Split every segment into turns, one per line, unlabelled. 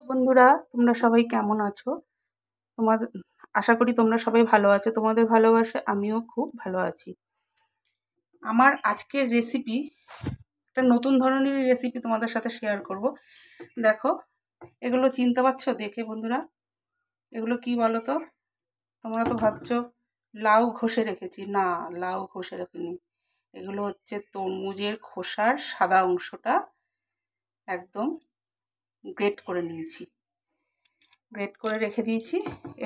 বন্ধুরা, তোমরা সবাই কেমন আছো? তোমাদের আশা করি তোমরা সবাই ভালো আছো। তোমাদের ভালোবাসায় আমিও খুব ভালো আছি। আমার আজকের রেসিপি একটা নতুন ধরনের রেসিপি তোমাদের সাথে শেয়ার করব। দেখো, এগুলো চিনতে পারছো দেখে বন্ধুরা? এগুলো কি বলো তো? তোমরা তো ভাবছো লাউ ঘষে রেখেছি। না, লাউ ঘষে রাখিনি। এগুলো হচ্ছে তরমুজের খোসার সাদা অংশটা একদম গ্রেট করে নিয়েছি। গ্রেট করে রেখে দিয়েছি।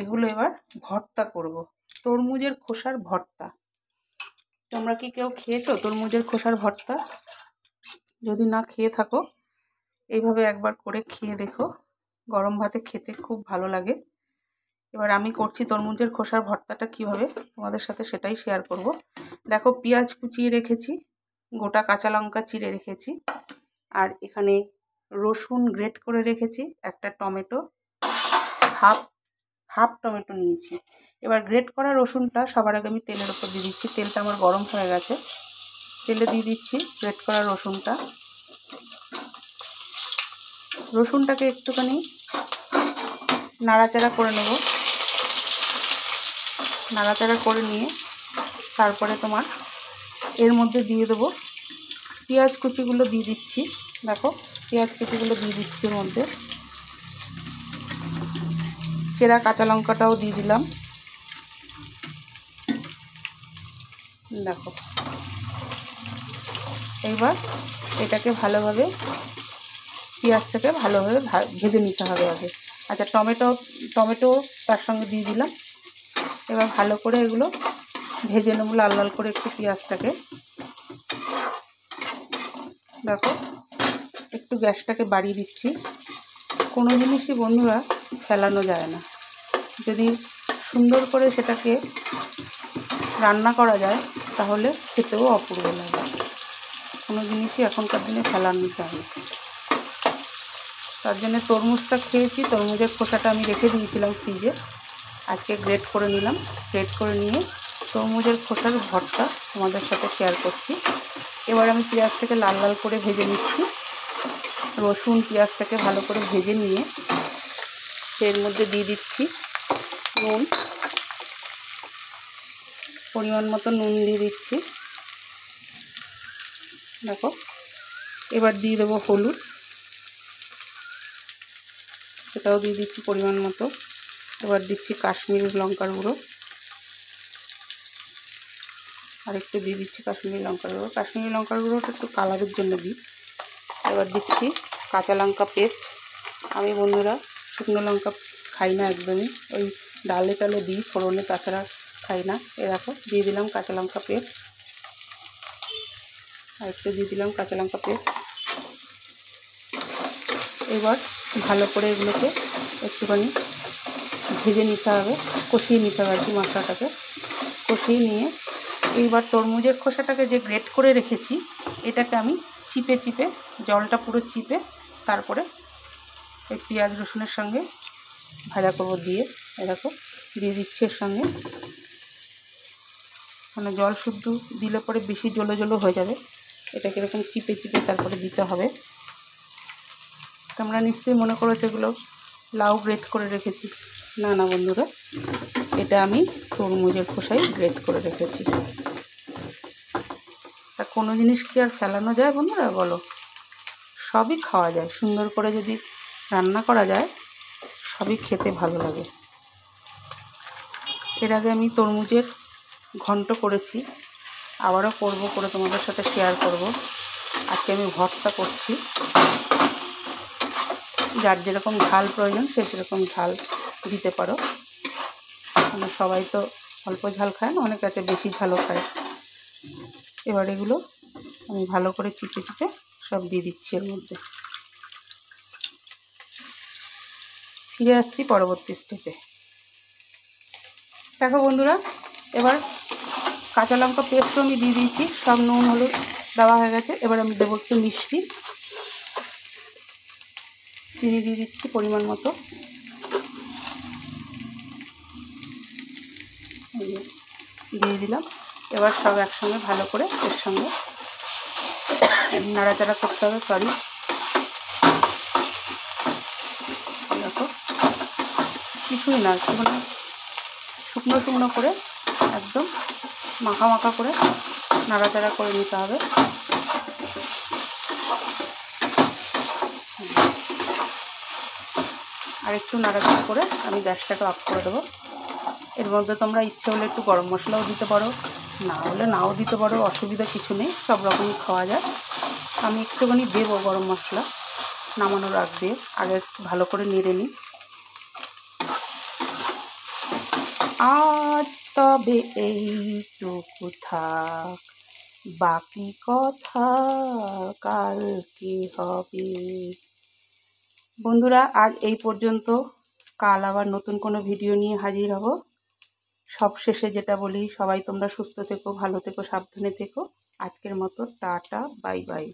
এগুলো এবার ভর্তা করব। তরমুজের খোসার ভর্তা। তোমরা কি কেউ খেয়েছো তরমুজের খোসার ভর্তা? যদি না খেয়ে থাকো, এইভাবে একবার করে খেয়ে দেখো। গরম ভাতে খেতে খুব ভালো লাগে। এবার আমি করছি তরমুজের খোসার ভর্তাটা কিভাবে, তোমাদের সাথে সেটাই শেয়ার করব। দেখো, পেঁয়াজ কুচিয়ে রেখেছি, গোটা কাঁচা লঙ্কা চিড়ে রেখেছি, আর এখানে রসুন গ্রেট করে রেখেছি, একটা টমেটো, হাফ টমেটো নিয়েছি। এবার গ্রেট করা রসুনটা সবার আগে আমি তেলের ওপর দিয়ে দিচ্ছি। তেলটা আমার গরম হয়ে গেছে। তেলে দিয়ে দিচ্ছি গ্রেট করা রসুনটা। রসুনটাকে একটুখানি নাড়াচাড়া করে নেব। নাড়াচাড়া করে নিয়ে তারপরে তোমার এর মধ্যে দিয়ে দেবো পেঁয়াজ কুচিগুলো দিয়ে দিচ্ছি। দেখো, পেঁয়াজ কুচিগুলো দিয়ে দিচ্ছি এর মধ্যে। চেরা কাঁচা লঙ্কাটাও দিয়ে দিলাম। দেখো, এইবার এটাকে ভালোভাবে পেঁয়াজটাকে ভালোভাবে ভেজে নিতে হবে আগে। আচ্ছা, টমেটো তার সঙ্গে দিয়ে দিলাম। এবার ভালো করে এগুলো ভেজে নেব লাল লাল করে একটু পেঁয়াজটাকে। দেখো, একটু গ্যাসটাকে বাড়িয়ে দিচ্ছি। কোনো জিনিসই বন্ধুরা ফেলানো যায় না। যদি সুন্দর করে সেটাকে রান্না করা যায় তাহলে খেতেও অপূর্ব লাগে। কোনো জিনিসই এখনকার দিনে ফেলানো যায় না। তার জন্য তরমুজটা খেয়েছি, তরমুজের খোসাটা আমি রেখে দিয়েছিলাম ফ্রিজে। আজকে গ্রেট করে নিলাম। গ্রেট করে নিয়ে তরমুজের খোসার ভর্তা তোমাদের সাথে শেয়ার করছি। এবার আমি পেঁয়াজটাকে লাল লাল করে ভেজে নিচ্ছি। রসুন পেঁয়াজটাকে ভালো করে ভেজে নিয়ে এর মধ্যে দিয়ে দিচ্ছি নুন, পরিমাণ মতো নুন দিয়ে দিচ্ছি। দেখো, এবার দিয়ে দেবো হলুদ, সেটাও দিয়ে দিচ্ছি পরিমাণ মতো। এবার দিচ্ছি কাশ্মীরি লঙ্কার গুঁড়ো, আর একটু দিয়ে দিচ্ছি কাশ্মীরি লঙ্কার গুঁড়ো। কাশ্মীরি লঙ্কার গুঁড়োটা একটু কালারের জন্য দিই। এবার দিচ্ছি কাঁচা লঙ্কা পেস্ট। আমি বন্ধুরা শুকনো লঙ্কা খাই না একদমই, ওই ডালে টালে দিই ফোড়নে, তাছাড়া খাই না। এ দেখো, দিয়ে দিলাম কাঁচা লঙ্কা পেস্ট, আর একটু দিয়ে দিলাম কাঁচা লঙ্কা পেস্ট। এবার ভালো করে এগুলোকে একটুখানি ভেজে নিতে হবে, কষিয়ে নিতে হবে আর কি। মশলাটাকে কষিয়ে নিয়ে এইবার তরমুজের খোসাটাকে যে গ্রেট করে রেখেছি এটাকে আমি চিপে চিপে, জলটা পুরো চিপে তারপরে এই পেঁয়াজ রসুনের সঙ্গে ভাজা করব দিয়ে। এরকম দিয়ে দিচ্ছি এর সঙ্গে, মানে জল শুদ্ধ দিলে পরে বেশি জলো জলো হয়ে যাবে। এটাকে এরকম চিপে চিপে তারপরে দিতে হবে। তোমরা নিশ্চয়ই মনে করেছো এগুলো লাউ গ্রেট করে রেখেছি। না না বন্ধুরা, এটা আমি তরমুজের খোসাই গ্রেট করে রেখেছি। তা কোনো জিনিস কি আর ফেলানো যায় বন্ধুরা বলো? সবই খাওয়া যায়, সুন্দর করে যদি রান্না করা যায় সবই খেতে ভালো লাগে। এর আগে আমি তরমুজের ঘন্ট করেছি, আবারও করব, করে তোমাদের সাথে শেয়ার করব। আজকে আমি ভর্তা করছি। যার যেরকম ঝাল প্রয়োজন সে সেরকম ঝাল দিতে পারো। মানে সবাই তো অল্প ঝাল খায় না, অনেক আছে বেশি ঝালও খায়। এবার এগুলো আমি ভালো করে চিপে চিপে সব দিয়ে দিচ্ছি এর মধ্যে। ফিরে আসছি পরবর্তী স্টেপে। দেখো বন্ধুরা, এবার কাঁচা লঙ্কা পেস্টও আমি দিয়ে দিয়েছি, সব নুন হলুদ দেওয়া হয়ে গেছে। এবার আমি দেবো একটু মিষ্টি, চিনি দিয়ে দিচ্ছি পরিমাণ মতো। দিয়ে দিলাম। এবার সব একসঙ্গে ভালো করে এর সঙ্গে নাড়াচাড়া করতে হবে। কিছুই না, একটুখানি শুকনো শুকনো করে একদম মাখা মাখা করে নাড়াচাড়া করে নিতে হবে। আর একটু নাড়াচাড়া করে আমি গ্যাসটাকে অফ করে দেবো। এর মধ্যে তোমরা ইচ্ছে হলে একটু গরম মশলাও দিতে পারো, না হলে নাও দিতে পারো, অসুবিধা কিছু নেই, সব রকমই খাওয়া যায়। আমি একটুখানি দেবো গরম মশলা নামানোর আগ দিয়ে, আগে একটু ভালো করে নেড়ে নিই। আজ তবে এইটুকু থাক, বাকি কথা কালকে হবে। বন্ধুরা, আজ এই পর্যন্ত। কাল আবার নতুন কোনো ভিডিও নিয়ে হাজির হব। সব শেষে যেটা বলি, সবাই তোমরা সুস্থ থেকো, ভালো থেকো, সাবধানে থেকো। আজকের মতো টাটা, বাই বাই।